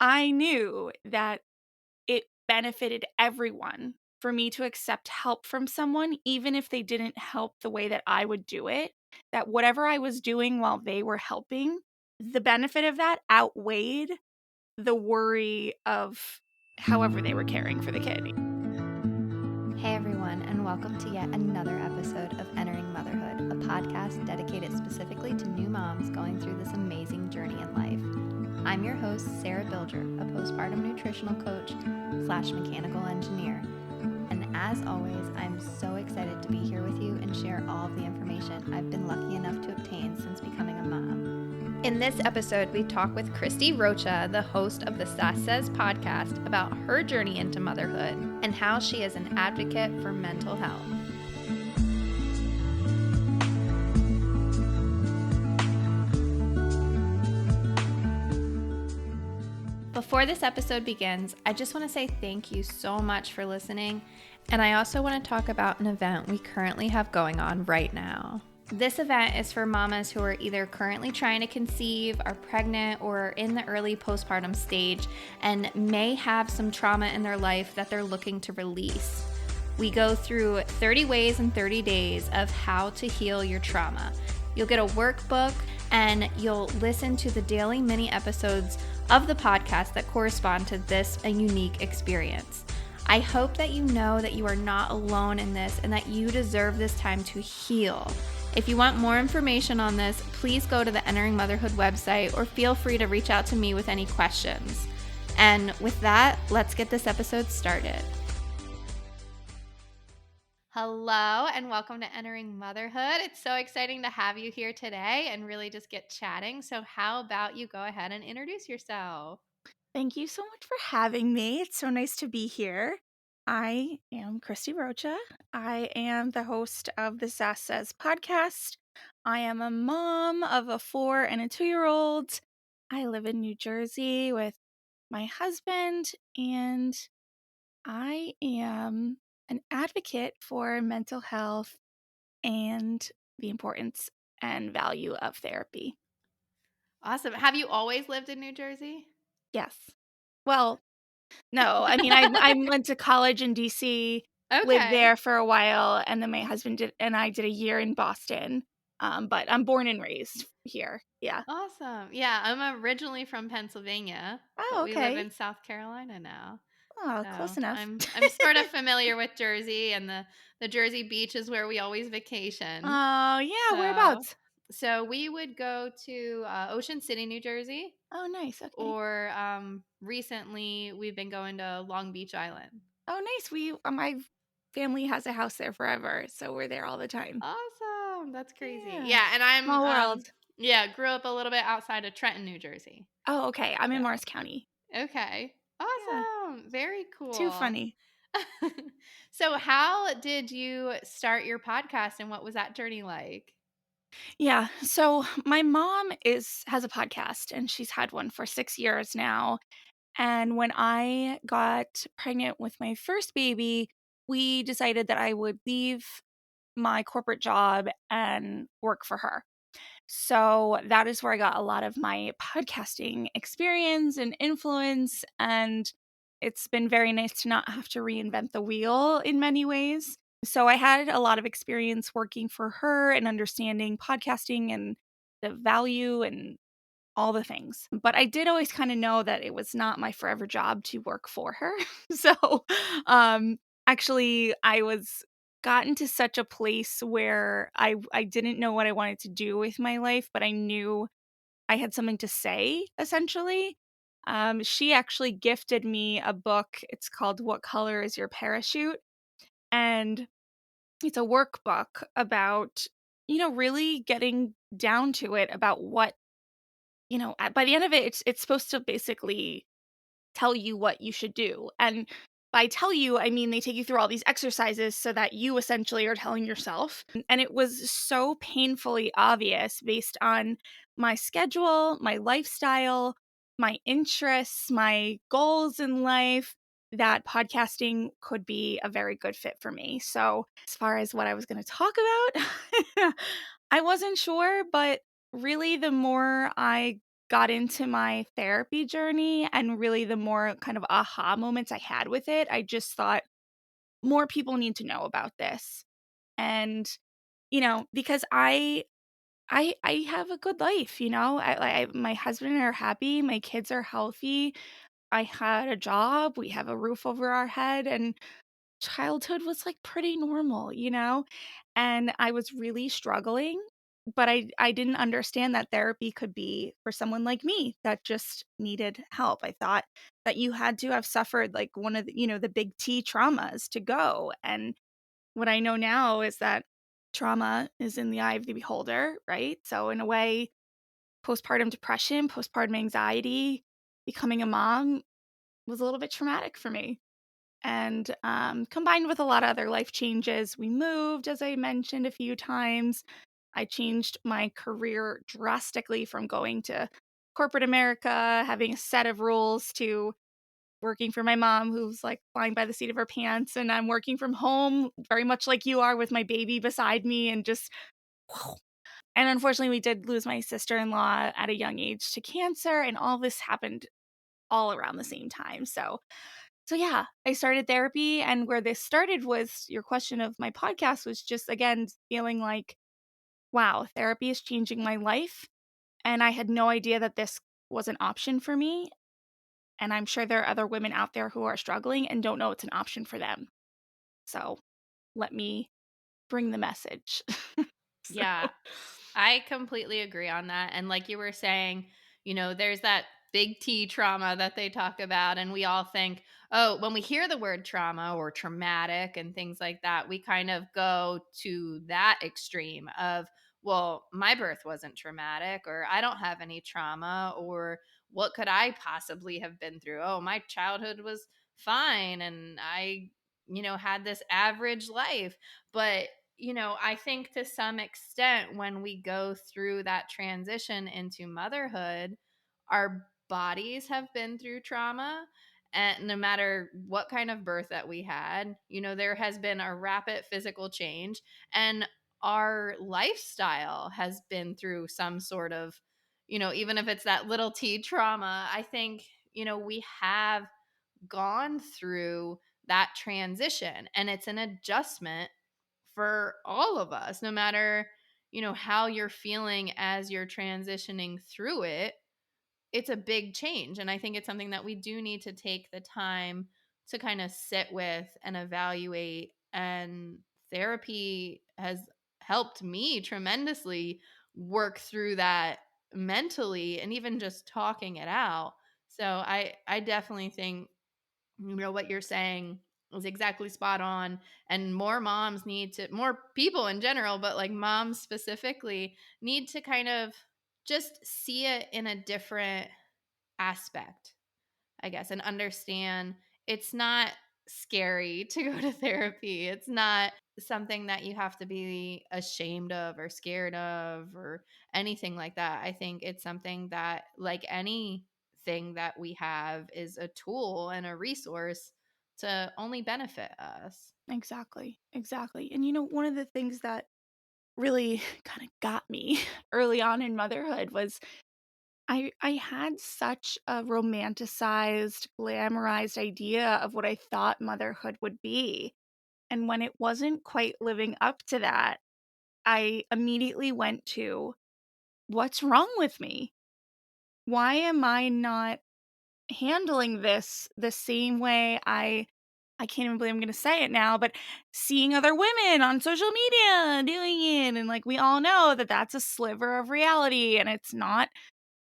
I knew that it benefited everyone for me to accept help from someone, even if they didn't help the way that I would do it, that whatever I was doing while they were helping, the benefit of that outweighed the worry of however they were caring for the kid. Hey everyone, and welcome to yet another episode of Entering Motherhood, a podcast dedicated specifically to new moms going through this amazing journey in life. I'm your host, Sarah Bilger, a postpartum nutritional coach / mechanical engineer. And as always, I'm so excited to be here with you and share all of the information I've been lucky enough to obtain since becoming a mom. In this episode, we talk with Christie Rocha, the host of the Sass Says Podcast, about her journey into motherhood and how she is an advocate for mental health. Before this episode begins, I just want to say thank you so much for listening, and I also want to talk about an event we currently have going on right now. This event is for mamas who are either currently trying to conceive, are pregnant, or are in the early postpartum stage and may have some trauma in their life that they're looking to release. We go through 30 ways in 30 days of how to heal your trauma. You'll get a workbook and you'll listen to the daily mini episodes of the podcast that correspond to this a unique experience. I hope that you know that you are not alone in this and that you deserve this time to heal. If you want more information on this, please go to the Entering Motherhood website or feel free to reach out to me with any questions. And with that, let's get this episode started. Hello and welcome to Entering Motherhood. It's so exciting to have you here today and really just get chatting. So how about you go ahead and introduce yourself? Thank you so much for having me. It's so nice to be here. I am Christie Rocha. I am the host of the Sass Says Podcast. I am a mom of a 4 and a 2-year-old. I live in New Jersey with my husband, and I am an advocate for mental health and the importance and value of therapy. Awesome. Have you always lived in New Jersey? Yes. Well, no, I mean, I went to college in DC, lived Okay. there for a while, and then my husband and I did a year in Boston, but I'm born and raised here, yeah. Awesome. Yeah, I'm originally from Pennsylvania, but Oh, we live okay. in South Carolina now. Oh, close So enough. I'm sort of familiar with Jersey, and the Jersey Beach is where we always vacation. Oh, yeah, So whereabouts? so we would go to Ocean City, New Jersey, Oh, nice, okay. or recently we've been going to Long Beach Island. Oh, nice, my family has a house there forever, so we're there all the time. Awesome. That's crazy. Yeah, Yeah, and I'm small world. yeah, grew up a little bit outside of Trenton, New Jersey. Oh, okay, I'm in So, Morris County. okay. Yeah, Awesome. Very too cool. funny. So, how did you start your podcast and what was that journey like? Yeah, so my mom has a podcast, and she's had one for 6 years now. And when I got pregnant with my first baby, we decided that I would leave my corporate job and work for her. So that is where I got a lot of my podcasting experience and influence. And it's been very nice to not have to reinvent the wheel in many ways. So I had a lot of experience working for her and understanding podcasting and the value and all the things. But I did always kind of know that it was not my forever job to work for her. So, um, actually, I was gotten to such a place where I didn't know what I wanted to do with my life, but I knew I had something to say, essentially. She actually gifted me a book. It's called What Color is Your Parachute? And it's a workbook about, really getting down to it about what by the end of it, it's supposed to basically tell you what you should do. And by tell you, I mean they take you through all these exercises so that you essentially are telling yourself. And it was so painfully obvious based on my schedule, my lifestyle, my interests, my goals in life that podcasting could be a very good fit for me. So, as far as what I was going to talk about, I wasn't sure, but really the more I got into my therapy journey and really the more kind of aha moments I had with it, I just thought more people need to know about this. And, because I have a good life, my husband and I are happy, my kids are healthy, I had a job, we have a roof over our head, and childhood was, like, pretty normal, And I was really struggling, but I didn't understand that therapy could be for someone like me that just needed help. I thought that you had to have suffered, like, one of the big T traumas to go, and what I know now is that trauma is in the eye of the beholder, right? So, in a way, postpartum depression, postpartum anxiety, becoming a mom was a little bit traumatic for me. And, combined with a lot of other life changes, we moved, as I mentioned a few times. I changed my career drastically from going to corporate America, having a set of rules, to working for my mom, who's like flying by the seat of her pants. And I'm working from home, very much like you are, with my baby beside me, and just, and unfortunately, we did lose my sister in law at a young age to cancer. And all this happened all around the same time. So yeah, I started therapy, and where this started was your question of my podcast was just, again, feeling like, wow, therapy is changing my life, and I had no idea that this was an option for me, and I'm sure there are other women out there who are struggling and don't know it's an option for them. So, let me bring the message. So Yeah, I completely agree on that. And like you were saying, there's that big T trauma that they talk about. And we all think, oh, when we hear the word trauma or traumatic and things like that, we kind of go to that extreme of, well, my birth wasn't traumatic, or I don't have any trauma, or what could I possibly have been through? Oh, my childhood was fine. And I had this average life. But I think to some extent, when we go through that transition into motherhood, our bodies have been through trauma. And no matter what kind of birth that we had, there has been a rapid physical change. And our lifestyle has been through some sort of, even if it's that little T trauma, I think, we have gone through that transition, and it's an adjustment for all of us, no matter, how you're feeling as you're transitioning through it. It's a big change. And I think it's something that we do need to take the time to kind of sit with and evaluate. And therapy has helped me tremendously work through that mentally, and even just talking it out. So I definitely think, what you're saying is exactly spot on. And more people in general, but like moms specifically, need to kind of just see it in a different aspect, I guess, and understand it's not scary to go to therapy. It's not something that you have to be ashamed of or scared of or anything like that. I think it's something that, like anything that we have, is a tool and a resource to only benefit us. exactly, exactly. And, one of the things that really kinda got me early on in motherhood was I had such a romanticized, glamorized idea of what I thought motherhood would be, and when it wasn't quite living up to that, I immediately went to, "What's wrong with me? Why am I not handling this the same way I can't even believe I'm gonna say it now, but seeing other women on social media doing it, and, like, we all know that that's a sliver of reality, and it's not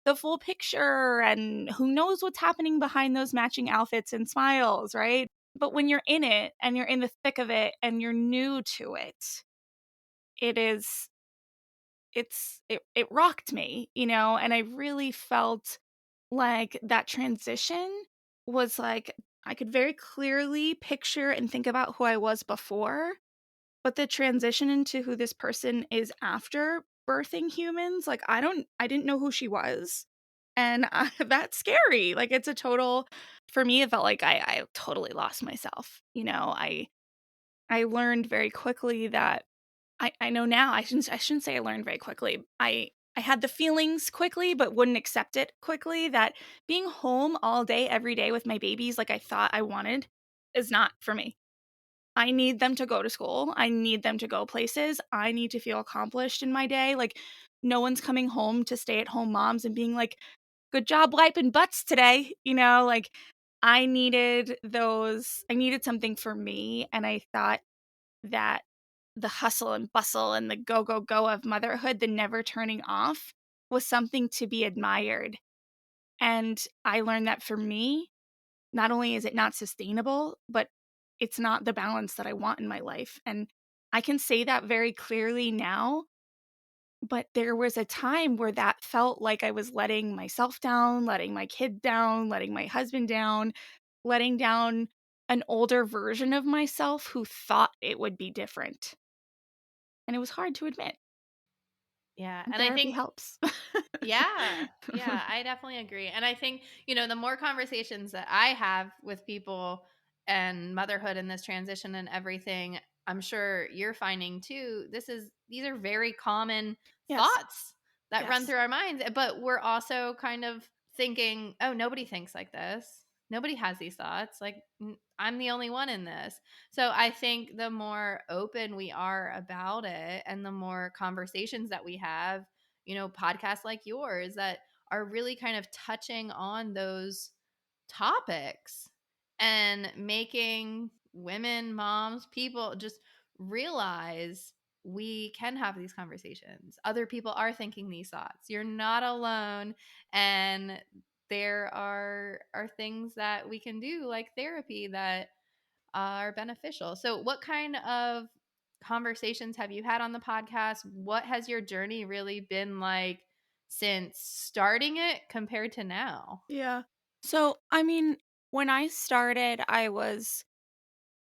the full picture, and who knows what's happening behind those matching outfits and smiles, right? But when you're in it, and you're in the thick of it, and you're new to it, it is it rocked me, and I really felt like that transition was like I could very clearly picture and think about who I was before, but the transition into who this person is after birthing humans, like, I didn't know who she was, and, that's scary, like, it's a total for me, it felt like I totally lost myself, I learned very quickly that I know now, I shouldn't say I learned very quickly. I had the feelings quickly, but wouldn't accept it quickly, that being home all day, every day with my babies like I thought I wanted is not for me. I need them to go to school. I need them to go places. I need to feel accomplished in my day. Like, no one's coming home to stay at home moms and being like, good job wiping butts today. Like, I needed something for me. And I thought that the hustle and bustle and the go, go, go of motherhood, the never turning off, was something to be admired. And I learned that for me, not only is it not sustainable, but it's not the balance that I want in my life. And I can say that very clearly now, but there was a time where that felt like I was letting myself down, letting my kid down, letting my husband down, letting down an older version of myself who thought it would be different. And it was hard to admit. Yeah. And And I therapy think, helps. yeah, yeah, I definitely agree. And I think, the more conversations that I have with people and motherhood and this transition and everything, I'm sure you're finding too, these are very common Yes. thoughts that run Yes. through our minds, but we're also kind of thinking, oh, nobody thinks like this. Nobody has these thoughts. Like, I'm the only one in this. So I think the more open we are about it and the more conversations that we have, podcasts like yours that are really kind of touching on those topics and making women, moms, people just realize we can have these conversations. Other people are thinking these thoughts. You're not alone. And there are things that we can do like therapy that are beneficial. So, what kind of conversations have you had on the podcast? What has your journey really been like since starting it compared to now? Yeah. So, I mean, when I started, I was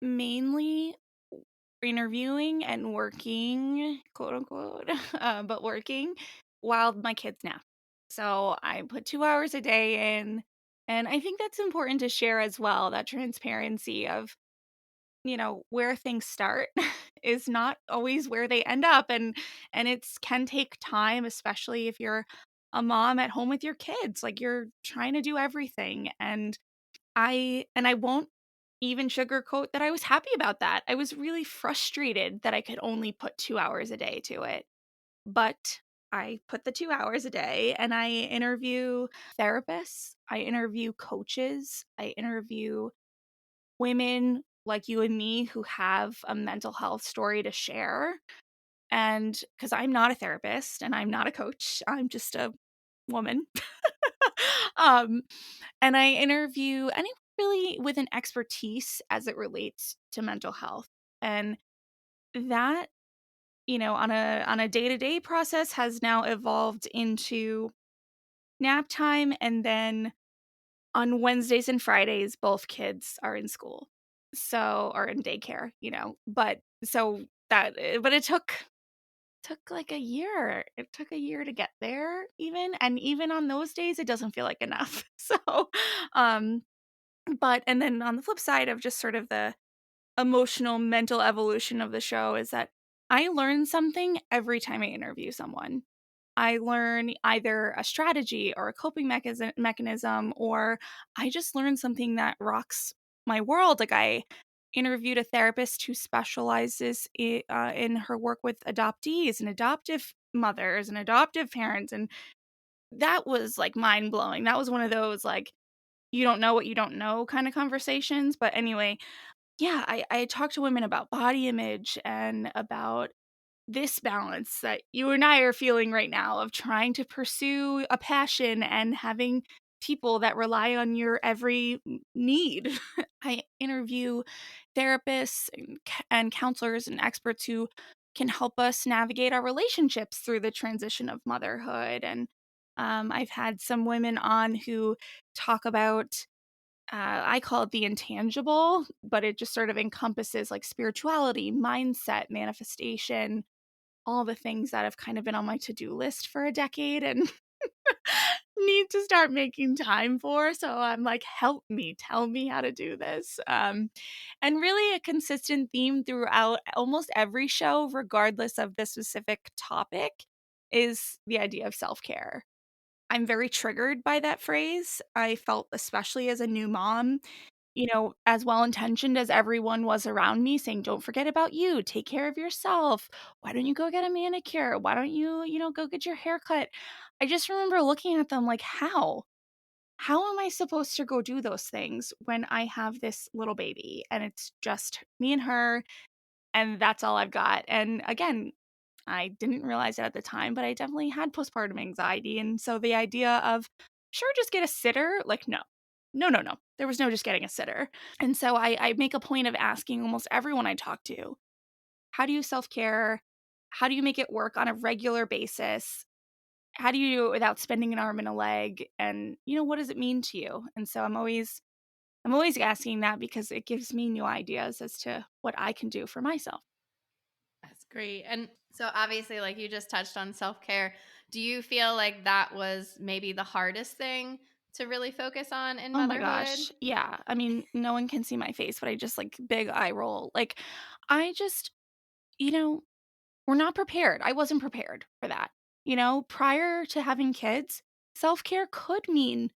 mainly interviewing and working, quote unquote, but working while my kids nap. So I put 2 hours a day in. And I think that's important to share as well, that transparency of, where things start is not always where they end up. And it's can take time, especially if you're a mom at home with your kids. Like, you're trying to do everything. And I won't even sugarcoat that I was happy about that. I was really frustrated that I could only put 2 hours a day to it. But I put the 2 hours a day, and I interview therapists, I interview coaches, I interview women like you and me who have a mental health story to share. And because I'm not a therapist and I'm not a coach, I'm just a woman. um, and I interview anyone really with an expertise as it relates to mental health. And that, on a day-to-day process has now evolved into nap time, and then on Wednesdays and Fridays both kids are in school. So, or in daycare, But so that but it took like a year. It took a year to get there even, and even on those days it doesn't feel like enough. So, um but and then on the flip side of just sort of the emotional mental evolution of the show is that I learn something every time I interview someone. I learn either a strategy or a coping mechanism, or I just learn something that rocks my world. Like, I interviewed a therapist who specializes in her work with adoptees and adoptive mothers and adoptive parents. And that was like mind blowing. That was one of those, like, you don't know what you don't know kind of conversations. But anyway, yeah, I talk to women about body image and about this balance that you and I are feeling right now of trying to pursue a passion and having people that rely on your every need. I interview therapists and counselors and experts who can help us navigate our relationships through the transition of motherhood. And I've had some women on who talk about I call it the intangible, but it just sort of encompasses like spirituality, mindset, manifestation, all the things that have kind of been on my to-do list for a decade and need to start making time for. So I'm like, help me, tell me how to do this. And really a consistent theme throughout almost every show, regardless of the specific topic, is the idea of self-care. I'm very triggered by that phrase. I felt, especially as a new mom, as well-intentioned as everyone was around me saying, "Don't forget about you, take care of yourself. Why don't you go get a manicure? Why don't you, go get your hair cut?" I just remember looking at them like, "How? How am I supposed to go do those things when I have this little baby and it's just me and her and that's all I've got?" And again, I didn't realize it at the time, but I definitely had postpartum anxiety, and so the idea of, "Sure, just get a sitter," like, no. No, no, no. There was no just getting a sitter. And so I make a point of asking almost everyone I talk to, "How do you self-care? How do you make it work on a regular basis? How do you do it without spending an arm and a leg? And, what does it mean to you?" And so I'm always asking that because it gives me new ideas as to what I can do for myself. That's great. And so obviously, like you just touched on self-care. Do you feel like that was maybe the hardest thing to really focus on in Oh my motherhood? gosh. Yeah. I mean, no one can see my face, but I just like big eye roll. Like, I just, you know, we're not prepared. I wasn't prepared for that. Prior to having kids, self care could mean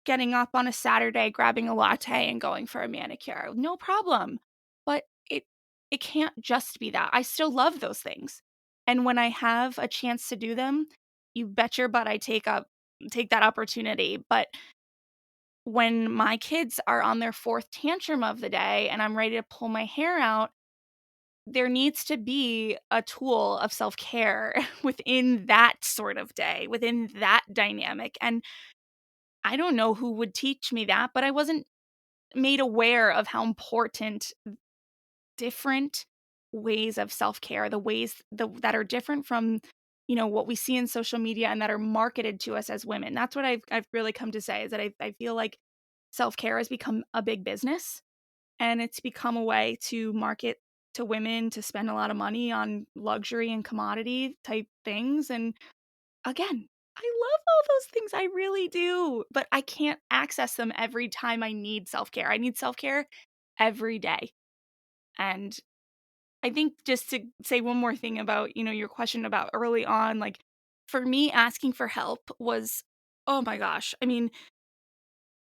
getting up on a Saturday, grabbing a latte, and going for a manicure. No problem. But it can't just be that. I still love those things. And when I have a chance to do them, you bet your butt I take that opportunity. But when my kids are on their fourth tantrum of the day and I'm ready to pull my hair out, there needs to be a tool of self-care within that sort of day, within that dynamic, and I don't know who would teach me that, but I wasn't made aware of how important different ways of self-care, the ways that are different from, what we see in social media and that are marketed to us as women. That's what I've really come to say is that I feel like self-care has become a big business, and it's become a way to market to women to spend a lot of money on luxury and commodity type things, and again, I love all those things, I really do, but I can't access them every time I need self-care. I need self-care every day, and I think just to say one more thing about, your question about early on, like, for me, asking for help was, oh my gosh, I mean,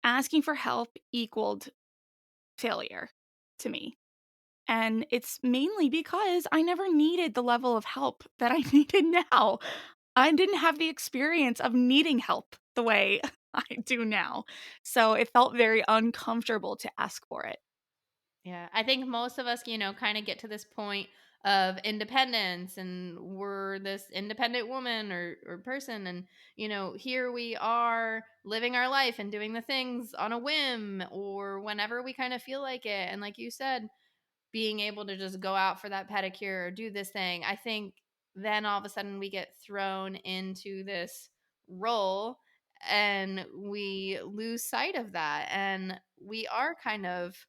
asking for help equaled failure to me. And it's mainly because I never needed the level of help that I needed now. I didn't have the experience of needing help the way I do now. So it felt very uncomfortable to ask for it. Yeah, I think most of us, kind of get to this point of independence and we're this independent woman or person. And, here we are living our life and doing the things on a whim or whenever we kind of feel like it. And like you said, being able to just go out for that pedicure or do this thing, I think then all of a sudden we get thrown into this role and we lose sight of that. And we are kind of,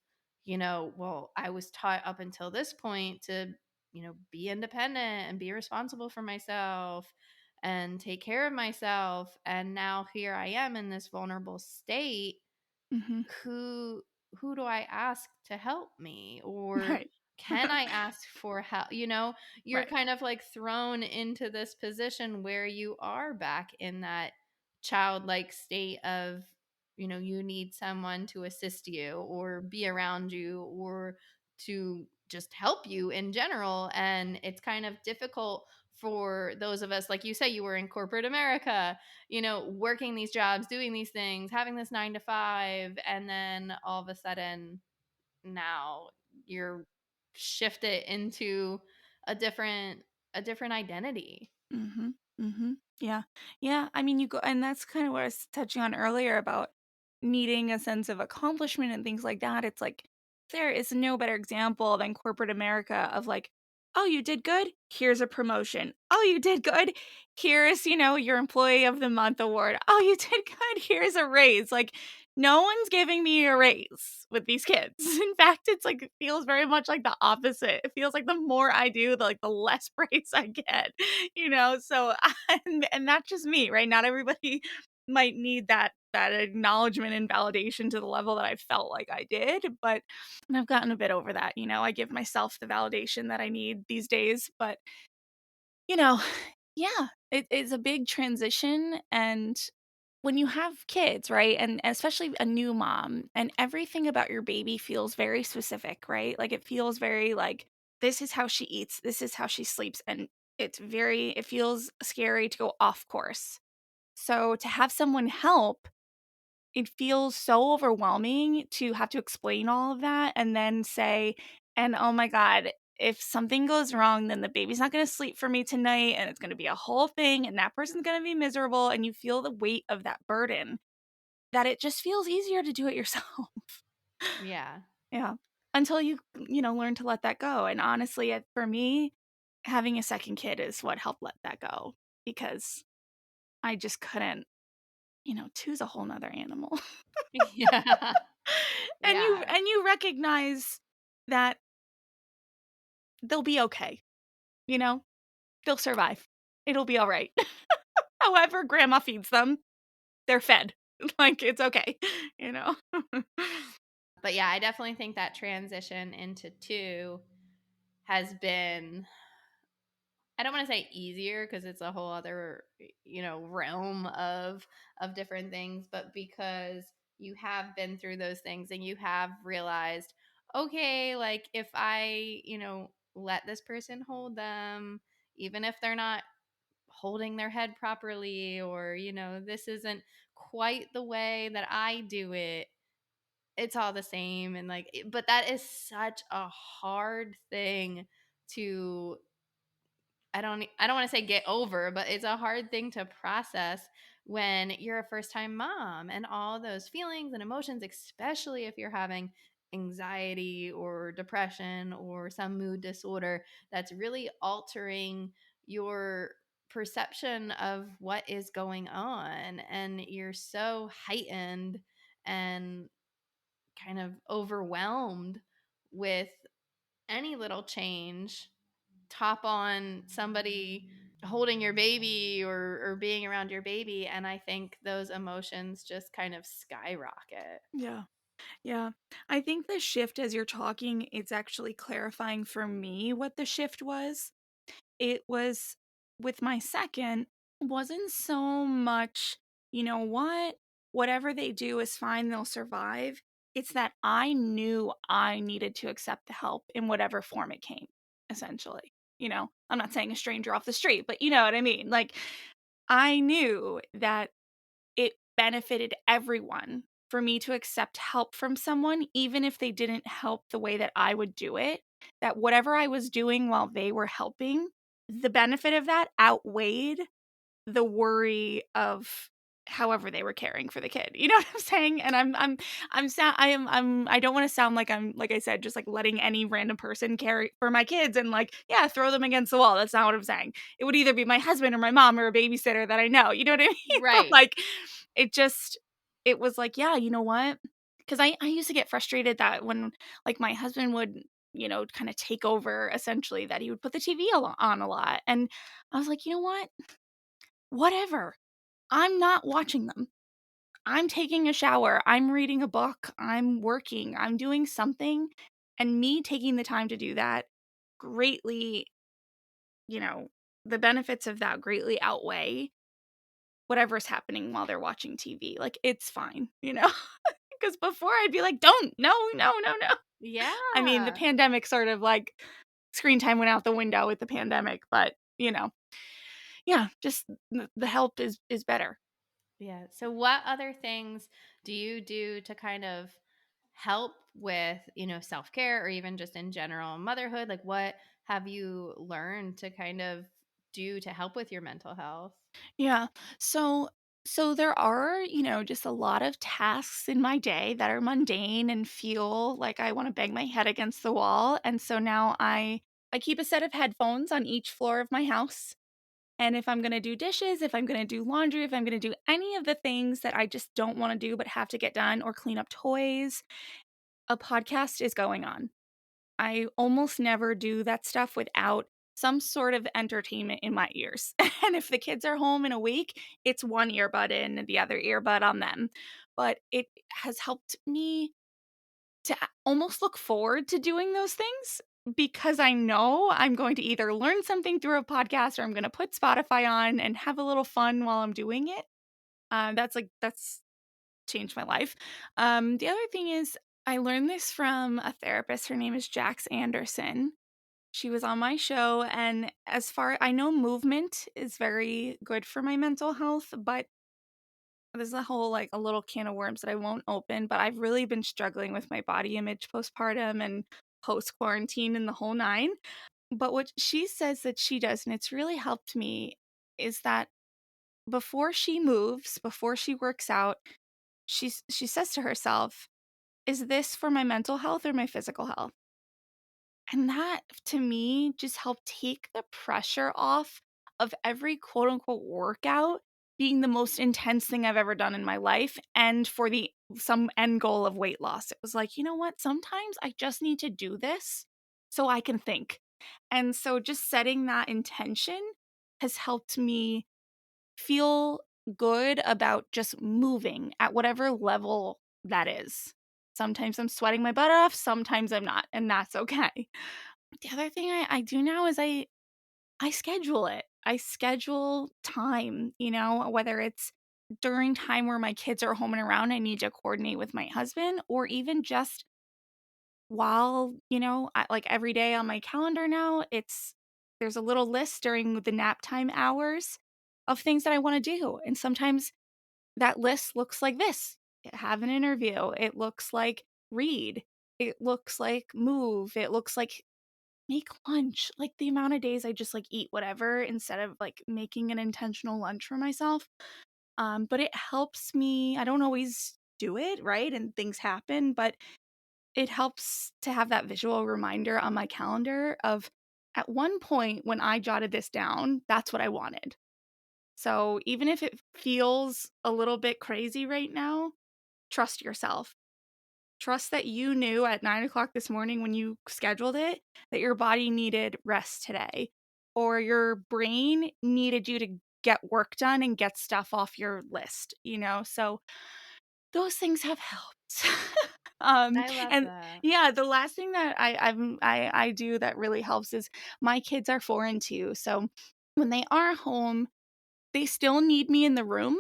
well, I was taught up until this point to, be independent and be responsible for myself and take care of myself. And now here I am in this vulnerable state. Mhm. Who do I ask to help me? Or Right. can I ask for help? You're Right. kind of like thrown into this position where you are back in that childlike state of, you need someone to assist you or be around you or to just help you in general. And it's kind of difficult for those of us, like you say, you were in corporate America, working these jobs, doing these things, having this 9 to 5, and then all of a sudden now you're shifted into a different a different identity. Mhm. Mhm. Yeah. Yeah, I mean, you go and that's kind of what I was touching on earlier about needing a sense of accomplishment and things like that. It's like there is no better example than corporate America of like, "Oh, you did good? Here's a promotion. Oh, you did good? Here's, your employee of the month award. Oh, you did good? Here's a raise." Like no one's giving me a raise with these kids. In fact, it's like it feels very much like the opposite. It feels like the more I do, the less praise I get, So and that's just me, right? Not everybody might need that acknowledgement and validation to the level that I felt like I did, but I've gotten a bit over that, I give myself the validation that I need these days, but you know, Yeah, it is a big transition, and when you have kids, right, and especially a new mom, and everything about your baby feels very specific, right? Like, it feels very like, this is how she eats, this is how she sleeps, and it feels scary to go off course. So, to have someone help, it feels so overwhelming to have to explain all of that and then say, and oh my god, if something goes wrong, then the baby's not gonna sleep for me tonight, and it's gonna be a whole thing, and that person's gonna be miserable, and you feel the weight of that burden, that it just feels easier to do it yourself. Yeah. Yeah. Until you learn to let that go, and honestly, for me, having a second kid is what helped let that go, because I just couldn't, two's a whole 'nother animal. Yeah. And you Yeah. and you recognize that they'll be okay, you know? They'll survive. It'll be alright. However grandma feeds them, they're fed. Like, it's okay, you know? But yeah, I definitely think that transition into two has been, I don't want to say easier because it's a whole other, realm of different things, but because you have been through those things and you have realized, okay, like if I, let this person hold them, even if they're not holding their head properly, or, this isn't quite the way that I do it, it's all the same. And like, but that is such a hard thing to, I don't want to say get over, but it's a hard thing to process when you're a first time mom, and all those feelings and emotions, especially if you're having anxiety or depression or some mood disorder that's really altering your perception of what is going on, and you're so heightened and kind of overwhelmed with any little change, top on somebody holding your baby or being around your baby, and I think those emotions just kind of skyrocket. Yeah. Yeah. I think the shift as you're talking, it's actually clarifying for me what the shift was. It was with my second, wasn't so much, you know what? Whatever they do is fine, they'll survive. It's that I knew I needed to accept the help in whatever form it came, essentially. I'm not saying a stranger off the street, but you know what I mean? Like, I knew that it benefited everyone for me to accept help from someone, even if they didn't help the way that I would do it, that whatever I was doing while they were helping, the benefit of that outweighed the worry of however they were caring for the kid. You know what I'm saying? And I don't want to sound like I'm, like I said, just like letting any random person care for my kids and like, yeah, throw them against the wall. That's not what I'm saying. It would either be my husband or my mom or a babysitter that I know. You know what I mean? But Right. like, it was like, yeah, you know what? Because I used to get frustrated that when like my husband would, kind of take over, essentially, that he would put the TV on a lot. And I was like, you know what? Whatever. I'm not watching them. I'm taking a shower. I'm reading a book. I'm working. I'm doing something. And me taking the time to do that greatly, you know, the benefits of that greatly outweigh whatever's happening while they're watching TV. Like, it's fine, you know? Because before I'd be like, don't, no, no, no, no. I mean, the Yeah. pandemic sort of like screen time went out the window with the pandemic, but, yeah, just the help is better. Yeah. So what other things do you do to kind of help with, self-care, or even just in general motherhood? Like, what have you learned to kind of do to help with your mental health? Yeah. So there are, just a lot of tasks in my day that are mundane and feel like I want to bang my head against the wall. And so now I keep a set of headphones on each floor of my house. And if I'm going to do dishes, if I'm going to do laundry, if I'm going to do any of the things that I just don't want to do but have to get done, or clean up toys, a podcast is going on. I almost never do that stuff without some sort of entertainment in my ears. And if the kids are home in a week, it's one earbud in and the other earbud on them. But it has helped me to almost look forward to doing those things. because I know I'm going to either learn something through a podcast or I'm gonna put Spotify on and have a little fun while I'm doing it. That's changed my life. The other thing is I learned this from a therapist. Her name is Jax Anderson. She was on my show, and as far I know movement is very good for my mental health, but there's a whole, like, a little can of worms that I won't open, but I've really been struggling with my body image postpartum and post-quarantine and the whole 9. But what she says that she does, and it's really helped me, is that before she moves, before she works out, she says to herself, "Is this for my mental health or my physical health?" And that, to me, just helped take the pressure off of every quote unquote workout being the most intense thing I've ever done in my life and for the some end goal of weight loss. It was like, you know what? Sometimes I just need to do this so I can think. And so just setting that intention has helped me feel good about just moving at whatever level that is. Sometimes I'm sweating my butt off, sometimes I'm not, and that's okay. The other thing I do now is I schedule it. I schedule time, whether it's during time where my kids are home and around, I need to coordinate with my husband, or even just while, like every day on my calendar now, there's a little list during the nap time hours of things that I want to do. And sometimes that list looks like this: have an interview, it looks like read, it looks like move, it looks like make lunch. Like, the amount of days I just, like, eat whatever instead of, like, making an intentional lunch for myself. But it helps me. I don't always do it, right? And things happen, but it helps to have that visual reminder on my calendar of, at one point when I jotted this down, that's what I wanted. So even if it feels a little bit crazy right now, trust yourself. Trust that you knew at 9 o'clock this morning when you scheduled it that your body needed rest today, or your brain needed you to get work done and get stuff off your list? So those things have helped. I love And that. yeah, the last thing that I do that really helps is my kids are 4 and 2, so when they are home, they still need me in the room,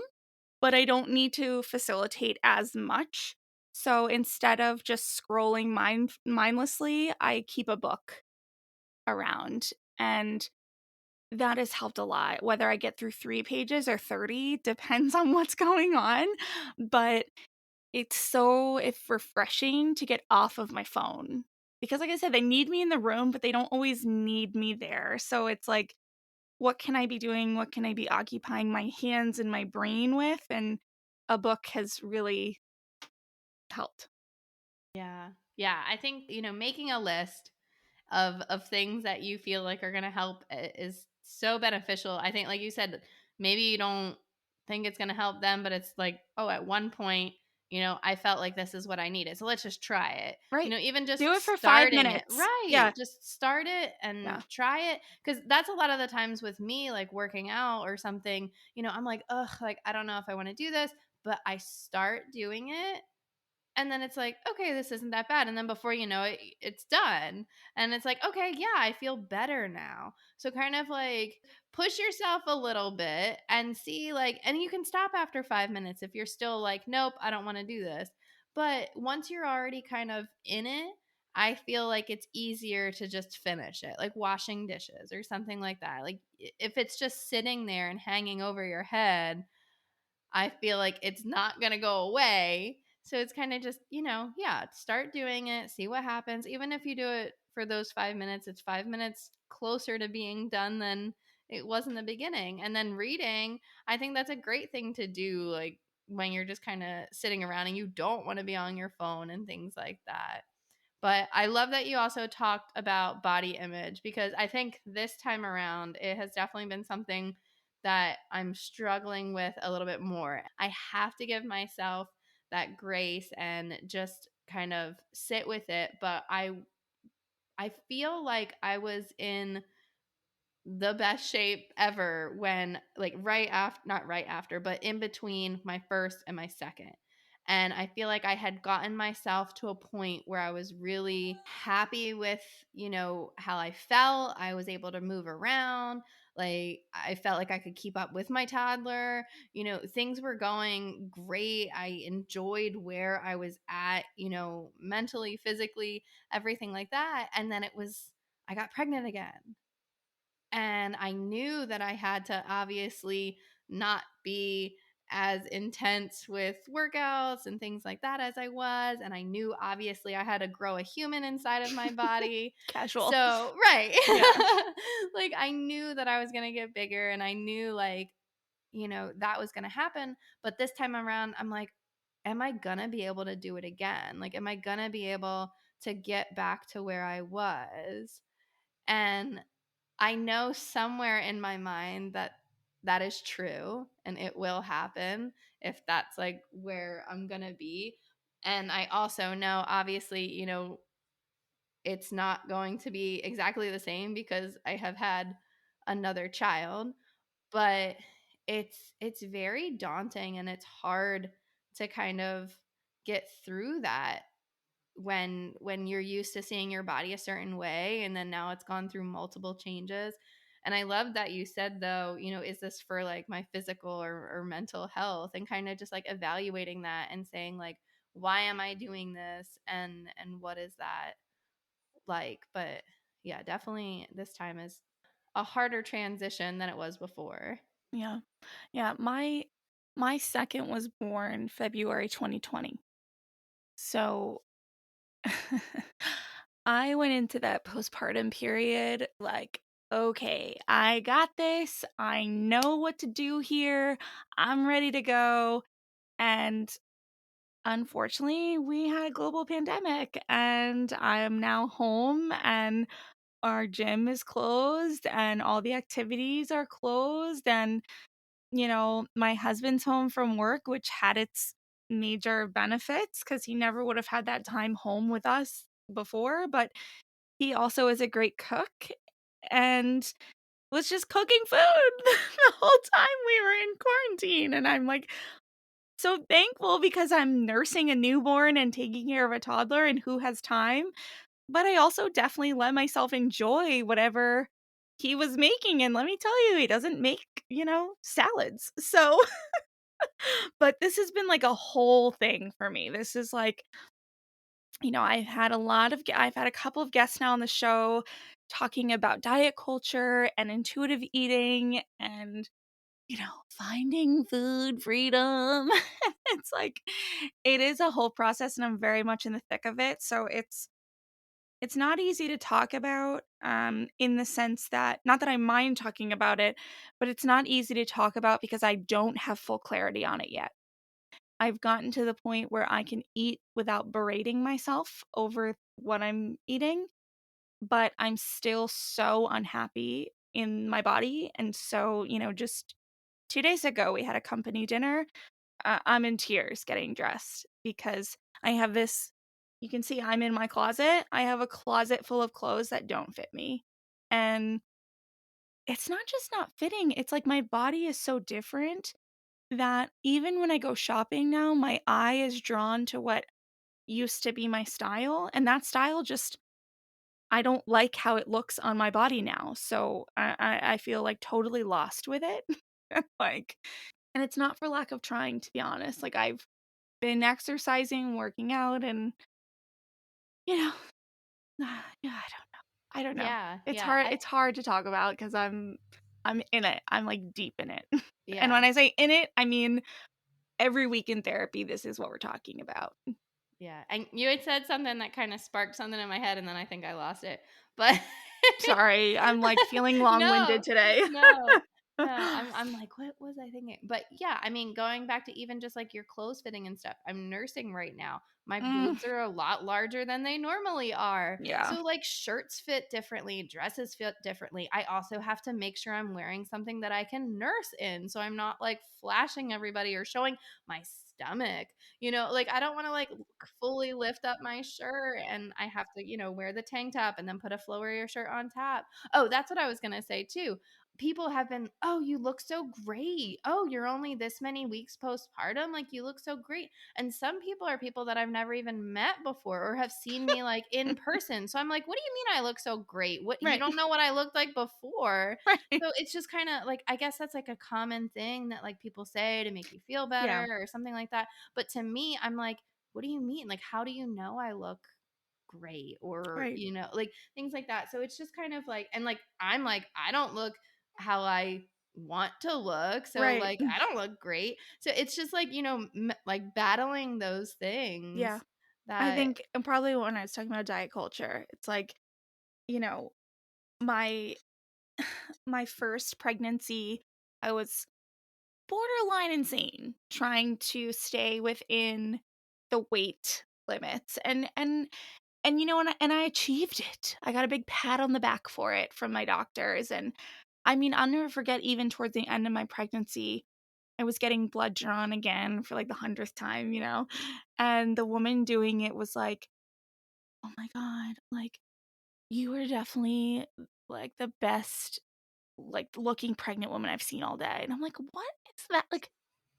but I don't need to facilitate as much. So instead of just scrolling mindlessly, I keep a book around, and that has helped a lot. Whether I get through 3 pages or 30 depends on what's going on, but it's refreshing to get off of my phone. Because like I said, they need me in the room, but they don't always need me there. So it's like, what can I be doing? What can I be occupying my hands and my brain with? And a book has really helped. Yeah. Yeah. I think, making a list of things that you feel like are going to help is so beneficial. I think, like you said, maybe you don't think it's going to help them, but it's like, oh, at one point, I felt like this is what I needed. So let's just try it. Right. Even Do just it for 5 starting it. minutes. Right. Yeah. Just start it and Yeah. try it. Cause that's a lot of the times with me, like working out or something, I'm like, ugh, like, I don't know if I want to do this, but I start doing it and then it's like, okay, this isn't that bad. And then before you know it, it's done. And it's like, okay, yeah, I feel better now. So kind of like push yourself a little bit and see, like, and you can stop after 5 minutes if you're still like, nope, I don't want to do this. But once you're already kind of in it, I feel like it's easier to just finish it, like washing dishes or something like that. Like if it's just sitting there and hanging over your head, I feel like it's not going to go away. So it's kind of just, yeah, start doing it, see what happens. Even if you do it for those 5 minutes, it's 5 minutes closer to being done than it was in the beginning. And then reading, I think that's a great thing to do, like when you're just kind of sitting around and you don't want to be on your phone and things like that. But I love that you also talked about body image because I think this time around, it has definitely been something that I'm struggling with a little bit more. I have to give myself that grace and just kind of sit with it, but I feel like I was in the best shape ever when, like, right after, not right after, but in between my first and my second. And I feel like I had gotten myself to a point where I was really happy with, how I felt. I was able to move around. Like I felt like I could keep up with my toddler. Things were going great. I enjoyed where I was at, mentally, physically, everything like that. And then I got pregnant again. And I knew that I had to obviously not be as intense with workouts and things like that as I was. And I knew obviously I had to grow a human inside of my body. Casual. So, right. Yeah. Like I knew that I was going to get bigger and I knew that was going to happen. But this time around, I'm like, am I going to be able to do it again? Like, am I going to be able to get back to where I was? And I know somewhere in my mind that that is true and it will happen if that's like where I'm going to be. And I also know, obviously, it's not going to be exactly the same because I have had another child, but it's very daunting and it's hard to kind of get through that when you're used to seeing your body a certain way and then now it's gone through multiple changes. And I love that you said, though, is this for like my physical or mental health, and kind of just like evaluating that and saying like, why am I doing this, and what is that like? But yeah, definitely this time is a harder transition than it was before. Yeah. Yeah. My second was born February 2020. So I went into that postpartum period like, okay, I got this. I know what to do here. I'm ready to go. And unfortunately, we had a global pandemic, and I am now home, and our gym is closed, and all the activities are closed. And, my husband's home from work, which had its major benefits because he never would have had that time home with us before. But he also is a great cook and was just cooking food the whole time we were in quarantine. And I'm like so thankful because I'm nursing a newborn and taking care of a toddler and who has time. But I also definitely let myself enjoy whatever he was making. And let me tell you, he doesn't make, salads. So, but this has been like a whole thing for me. This is like, I've had a couple of guests now on the show talking about diet culture and intuitive eating and, finding food freedom. It's like it is a whole process and I'm very much in the thick of it. So it's not easy to talk about in the sense that not that I mind talking about it, but it's not easy to talk about because I don't have full clarity on it yet. I've gotten to the point where I can eat without berating myself over what I'm eating, but I'm still so unhappy in my body. And so, just 2 days ago, we had a company dinner. I'm in tears getting dressed because I have this. You can see I'm in my closet. I have a closet full of clothes that don't fit me. And it's not just not fitting, it's like my body is so different that even when I go shopping now, my eye is drawn to what used to be my style, and that style just I don't like how it looks on my body now, so I feel, like, totally lost with it. Like and it's not for lack of trying, to be honest, like, I've been exercising, working out, and, you know, yeah, I don't know. Yeah, It's yeah, hard it's hard to talk about because I 'cause I'm in it, I'm, like, deep in it. And when yeah. I say in it, I mean every week in therapy, this is what we're talking about. Yeah, and you had said something that kinda sparked something in my head, and then I think I lost it, but Sorry, I'm, like, feeling long-winded no, today. no, no, I'm like, "What was I thinking?" But, yeah, I mean, going back to even just, like, your clothes fitting and stuff, I'm nursing right now. My Mm, boobs are a lot larger than they normally are, yeah. so, like, shirts fit differently, dresses fit differently. I also have to make sure I'm wearing something that I can nurse in, so I'm not, like, flashing everybody or showing my stomach. Like I don't want to like fully lift up my shirt and I have to, wear the tank top and then put a flowery shirt on top. Oh, that's what I was going to say too. people have been, oh, you look so great. Oh, you're only this many weeks postpartum. Like, you look so great. And some people are people that I've never even met before or have seen me like in person. So I'm like, what do you mean I look so great? What, you Right. don't know what I looked like before. Right. So it's just kind of like, I guess that's like a common thing that like people say to make you feel better Yeah. or something like that. But to me, I'm like, what do you mean? Like, how do you know I look great? Or, Right. like things like that. So it's just kind of like, and like, I'm like, I don't look how I want to look. So Right. like, I don't look great. So it's just like, like battling those Yeah. things I that think, and probably when I was talking about diet culture, it's like, you know, my my first pregnancy, I was borderline insane trying to stay within the weight limits. And I achieved it. I got a big pat on the back for it from my doctors. And I mean, I'll never forget, even towards the end of my pregnancy, I was getting blood drawn again for like the 100th time. And the woman doing it was like, "Oh my god, like, you are definitely like the best, like, looking pregnant woman I've seen all day." And I'm like, "What is that?" Like,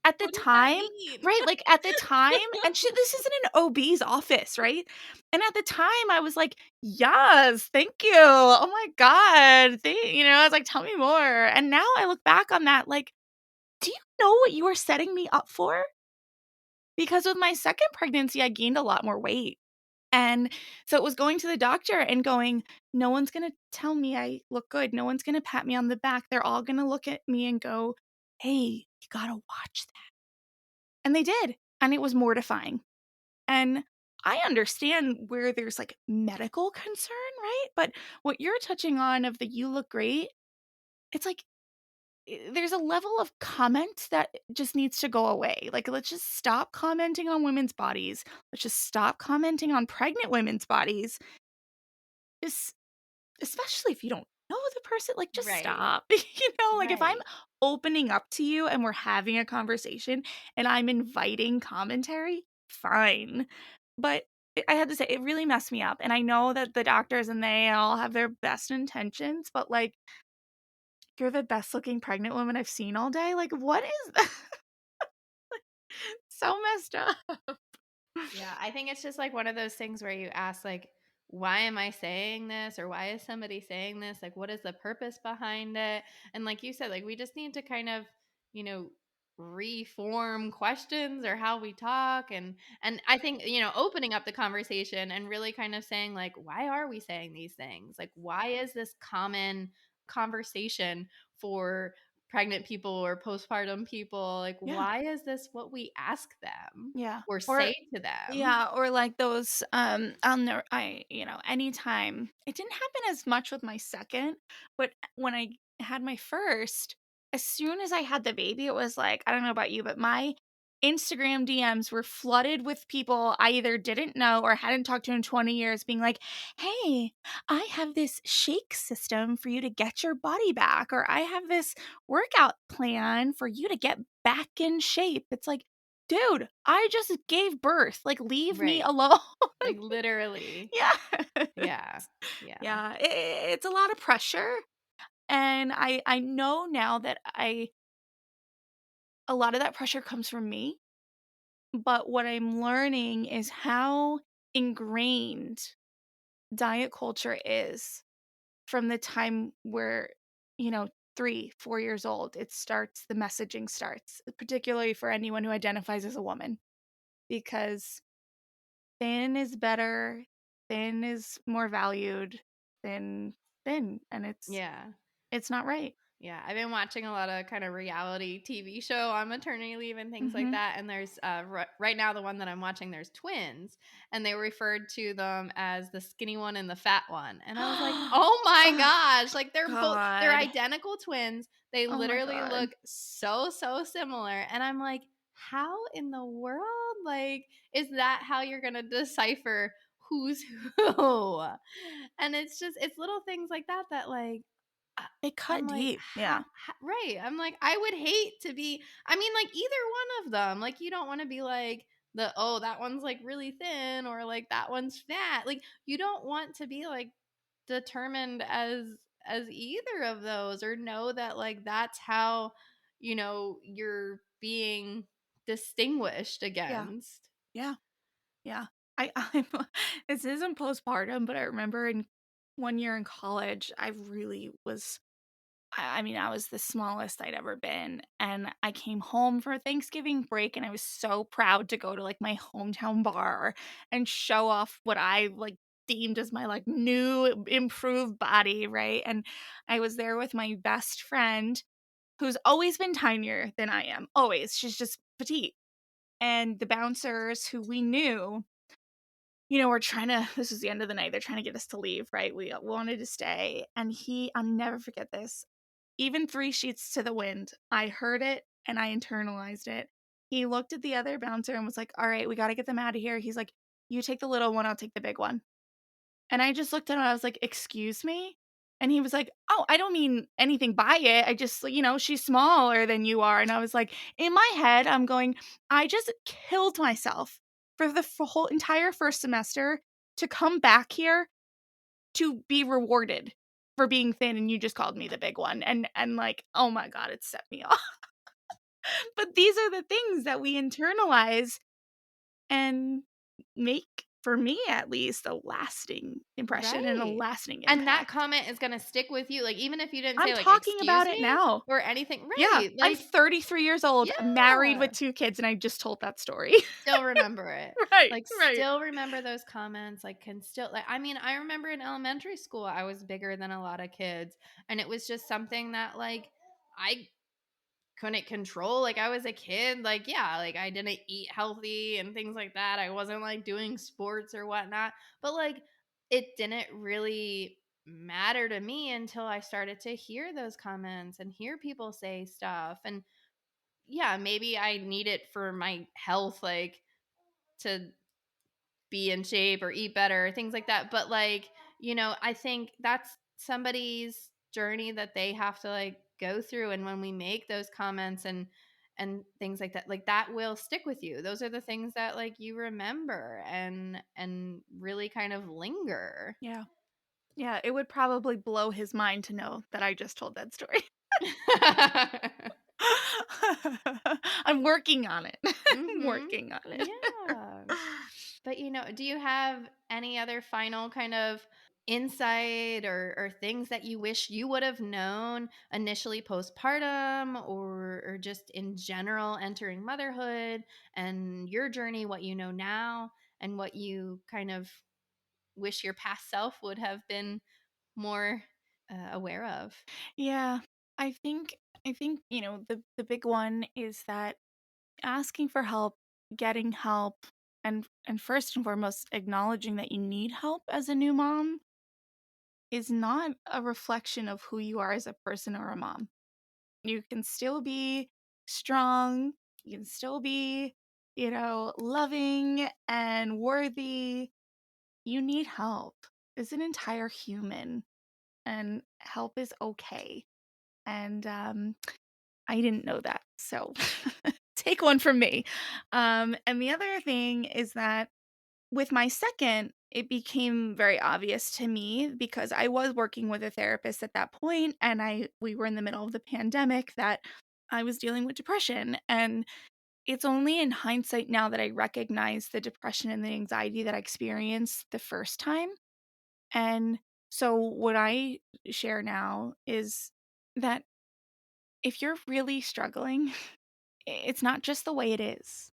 at the what does that time, mean? right? Like, at the time, and this isn't an OB's office, right? And at the time, I was like, "Yes, thank you. Oh my god, I was like, "Tell me more." And now I look back on that like, do you know what you were setting me up for? Because with my second pregnancy, I gained a lot more weight. And so it was going to the doctor and going, "No one's gonna tell me I look good. No one's gonna pat me on the back. They're all gonna look at me and go, 'Hey, you gotta watch that.'" And they did, and it was mortifying. And I understand where there's, like, medical concern, right? But what you're touching on of the "you look great," it's like, there's a level of comment that just needs to go away. Like, let's just stop commenting on women's bodies. Let's just stop commenting on pregnant women's bodies. Just especially if you don't know the person, like, just Right. stop. Like, if I'm Right. opening up to you and we're having a conversation and I'm inviting commentary, fine. But I had to say, it really messed me up. And I know that the doctors and they all have their best intentions, but like, you're the best looking pregnant woman I've seen all day. Like, what is that? So messed up. Yeah, I think it's just like one of those things where you ask, like, why am I saying this? Or why is somebody saying this? Like, what is the purpose behind it? And like you said, like, we just need to kind of, you know, reform questions or how we talk. And I think, opening up the conversation and really kind of saying, like, why are we saying these things? Like, why is this common conversation for pregnant people or postpartum people? Like, Yeah. why is this what we ask them? Yeah. Or Or say to them. yeah, or like those anytime. It didn't happen as much with my second, but when I had my first, as soon as I had the baby, it was like, I don't know about you, but my Instagram DMs were flooded with people I either didn't know or hadn't talked to in 20 years being like, "Hey, I have this shake system for you to get your body back," or "I have this workout plan for you to get back in shape." It's like, dude, I just gave birth. Like, leave me Right. alone. Like, literally. Yeah. Yeah. Yeah. Yeah, it's a lot of pressure, and I know now that I a lot of that pressure comes from me, but what I'm learning is how ingrained diet culture is from the time we're, you know, 3, 4 years old. The messaging starts, particularly for anyone who identifies as a woman, because thin is better, thin is more valued than thin, and Yeah. it's not right. Yeah, I've been watching a lot of kind of reality TV show on maternity leave and things like Mhm. that. And there's right now the one that I'm watching, there's twins, and they referred to them as the skinny one and the fat one. And I was like, oh my Oh, gosh, like they're god. identical twins. They Oh my literally god. look so similar. And I'm like, how in the world? Like, is that how you're gonna decipher who's who? And it's little things like that that like It I'm cut like, deep, yeah. right. I'm like, I would hate to be, I mean, like either one of them. Like, you don't want to be like, oh, that one's like really thin or like that one's fat. Like, you don't want to be like determined as either of those, or know that like that's how, you're being distinguished Yeah. against. Yeah. Yeah. I'm this isn't postpartum, but I remember in 1 year in college, I really was I mean, I was the smallest I'd ever been, and I came home for Thanksgiving break, and I was so proud to go to, like, my hometown bar and show off what I, like, deemed as my, like, new improved body, right? And I was there with my best friend, who's always been tinier than I am, always. She's just petite. And the bouncers who we knew, were trying to this was the end of the night, they're trying to get us to leave, right? We wanted to stay, and I'll never forget this. Even 3 sheets to the wind, I heard it and I internalized it. He looked at the other bouncer and was like, "All right, we gotta get them out of here." He's like, "You take the little one, I'll take the big one." And I just looked at him, I was like, "Excuse me?" And he was like, "Oh, I don't mean anything by it. I just, she's smaller than you are." And I was like, in my head, I'm going, I just killed myself for the whole entire first semester to come back here to be rewarded for being thin, and you just called me the big one. And like, oh my God, it set me off. But these are the things that we internalize and make, for me at least, a lasting impression and a Right. lasting And that impact. comment is gonna stick with you, like, even if you didn't I'm say, like, talking about "Excuse it me," now. or anything. Yeah, Right, I'm like, 33 years old, married yeah. with 2 kids, and I just told that story. Still remember it. Right, Like, right. still remember those comments, like, can still like, I mean, I remember in elementary school, I was bigger than a lot of kids, and it was just something that, like, I couldn't control. Like, I was a kid, like, yeah, like, I didn't eat healthy and things like that. I wasn't, like, doing sports or whatnot, but, like, it didn't really matter to me until I started to hear those comments and hear people say stuff. And yeah, maybe I need it for my health, like, to be in shape or eat better, things like that. But like, I think that's somebody's journey that they have to like go through. And when we make those comments and things like that will stick with you. Those are the things that like you remember and really kind of linger. Yeah. Yeah, it would probably blow his mind to know that I just told that story. I'm working on it. I'm Mhm. working on it. Yeah. But, do you have any other final kind of insight or things that you wish you would have known initially postpartum or just in general entering motherhood and your journey, what you know now and what you kind of wish your past self would have been more aware of? Yeah, I think, the big one is that asking for help, getting help, and first and foremost acknowledging that you need help as a new mom is not a reflection of who you are as a person or a mom. You can still be strong, you can still be, loving and worthy. You need help as an entire human, and help is okay. And I didn't know that. So take one from me. And the other thing is that with my second, it became very obvious to me because I was working with a therapist at that point, and we were in the middle of the pandemic, that I was dealing with depression. And it's only in hindsight now that I recognize the depression and the anxiety that I experienced the first time. And so what I share now is that if you're really struggling, it's not just the way it is.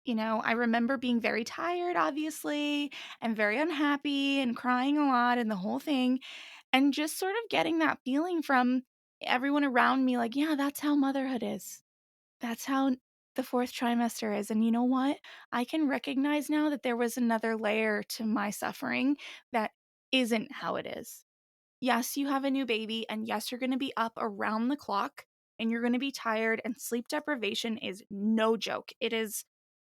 I remember being very tired, obviously, and very unhappy and crying a lot and the whole thing. And just sort of getting that feeling from everyone around me like, yeah, that's how motherhood is. That's how the fourth trimester is. And you know what? I can recognize now that there was another layer to my suffering that isn't how it is. Yes, you have a new baby, and yes, you're going to be up around the clock and you're going to be tired, and sleep deprivation is no joke. It is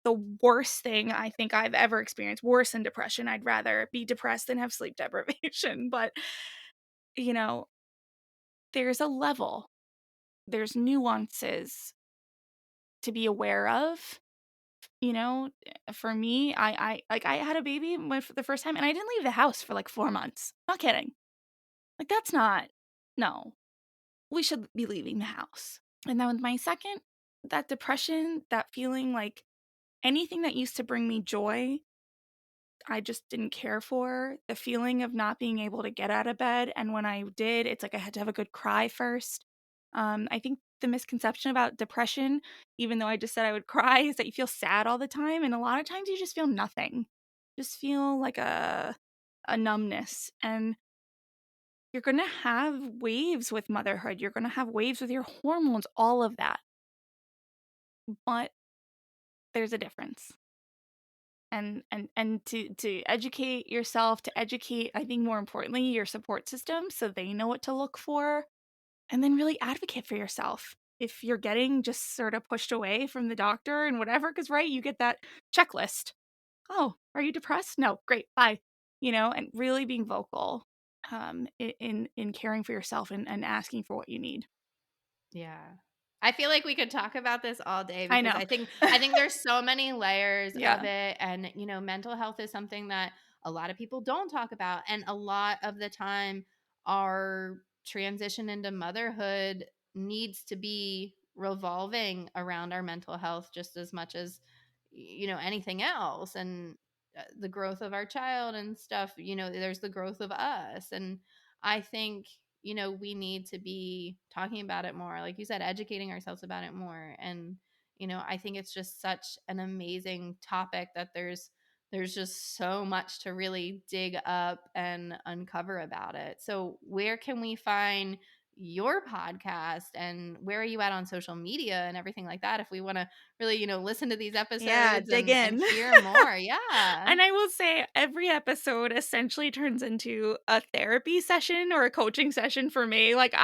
the worst thing I think I've ever experienced, worse than depression. I'd rather be depressed than have sleep deprivation. But, you know, there's a level, there's nuances to be aware of. For me, I had a baby for the first time, and I didn't leave the house for like 4 months. Not kidding. Like, that's not, no, we should be leaving the house. And then with my second, that depression, that feeling like anything that used to bring me joy, I just didn't care for. The feeling of not being able to get out of bed. And when I did, it's like I had to have a good cry first. I think the misconception about depression, even though I just said I would cry, is that you feel sad all the time. And a lot of times you just feel nothing. Just feel like a numbness. And you're going to have waves with motherhood. You're going to have waves with your hormones, all of that. But there's a difference. And to educate yourself, to educate, I think more importantly, your support system so they know what to look for, and then really advocate for yourself. If you're getting just sort of pushed away from the doctor and whatever, because right, you get that checklist. Oh, are you depressed? No, great, bye. And really being vocal in caring for yourself and asking for what you need. Yeah. I feel like we could talk about this all day I because know. I think there's so many layers of Yeah. it, and mental health is something that a lot of people don't talk about, and a lot of the time our transition into motherhood needs to be revolving around our mental health just as much as anything else, and the growth of our child and stuff. There's the growth of us, and I think we need to be talking about it more. Like you said, educating ourselves about it more. And, I think it's just such an amazing topic that there's just so much to really dig up and uncover about it. So where can we find your podcast, and where are you at on social media and everything like that if we want to really listen to these Yeah, episodes dig and in. hear more? Yeah. And I will say every episode essentially turns into a therapy session or a coaching session for me. Like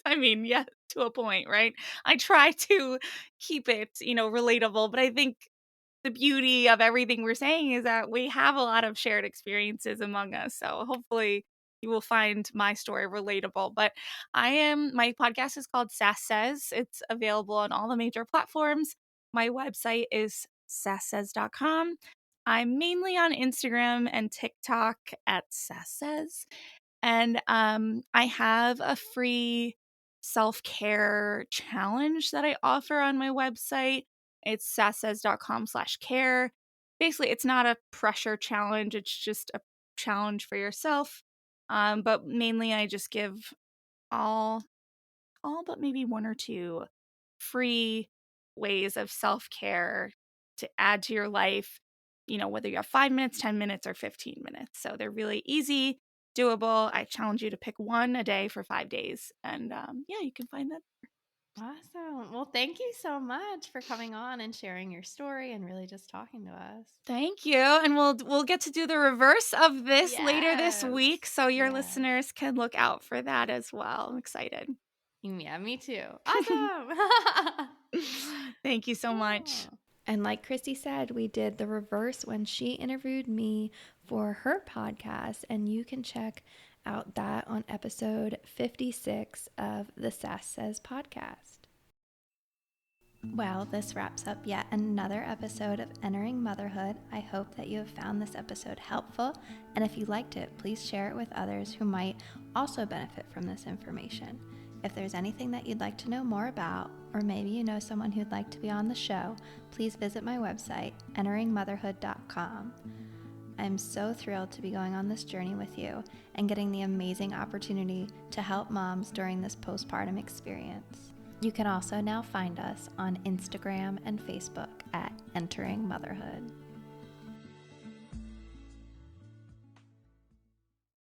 I mean, yeah, to a point, right? I try to keep it, relatable, but I think the beauty of everything we're saying is that we have a lot of shared experiences among us. So hopefully you will find my story relatable. But my podcast is called Sass Says. It's available on all the major platforms. My website is sasssays.com. I'm mainly on Instagram and TikTok at Sass Says. And I have a free self-care challenge that I offer on my website. It's sasssays.com/care. Basically, it's not a pressure challenge. It's just a challenge for yourself. But mainly I just give all but maybe one or two free ways of self-care to add to your life, whether you have 5 minutes, 10 minutes, or 15 minutes. So they're really easy, doable. I challenge you to pick one a day for 5 days. And yeah, you can find that. Awesome. Well, thank you so much for coming on and sharing your story and really just talking to us. Thank you. And we'll get to do the reverse of this later this Yes. week. So your Yes. listeners can look out for that as well. I'm excited. Yeah, me too. Awesome. Thank you so much. Cool. And like Christy said, we did the reverse when she interviewed me for her podcast, and you can check out that on episode 56 of the Sass Says Podcast. Well, this wraps up yet another episode of Entering Motherhood. I hope that you have found this episode helpful, and if you liked it, please share it with others who might also benefit from this information. If there's anything that you'd like to know more about, or maybe you know someone who'd like to be on the show, please visit my website, enteringmotherhood.com. I'm so thrilled to be going on this journey with you and getting the amazing opportunity to help moms during this postpartum experience. You can also now find us on Instagram and Facebook at Entering Motherhood.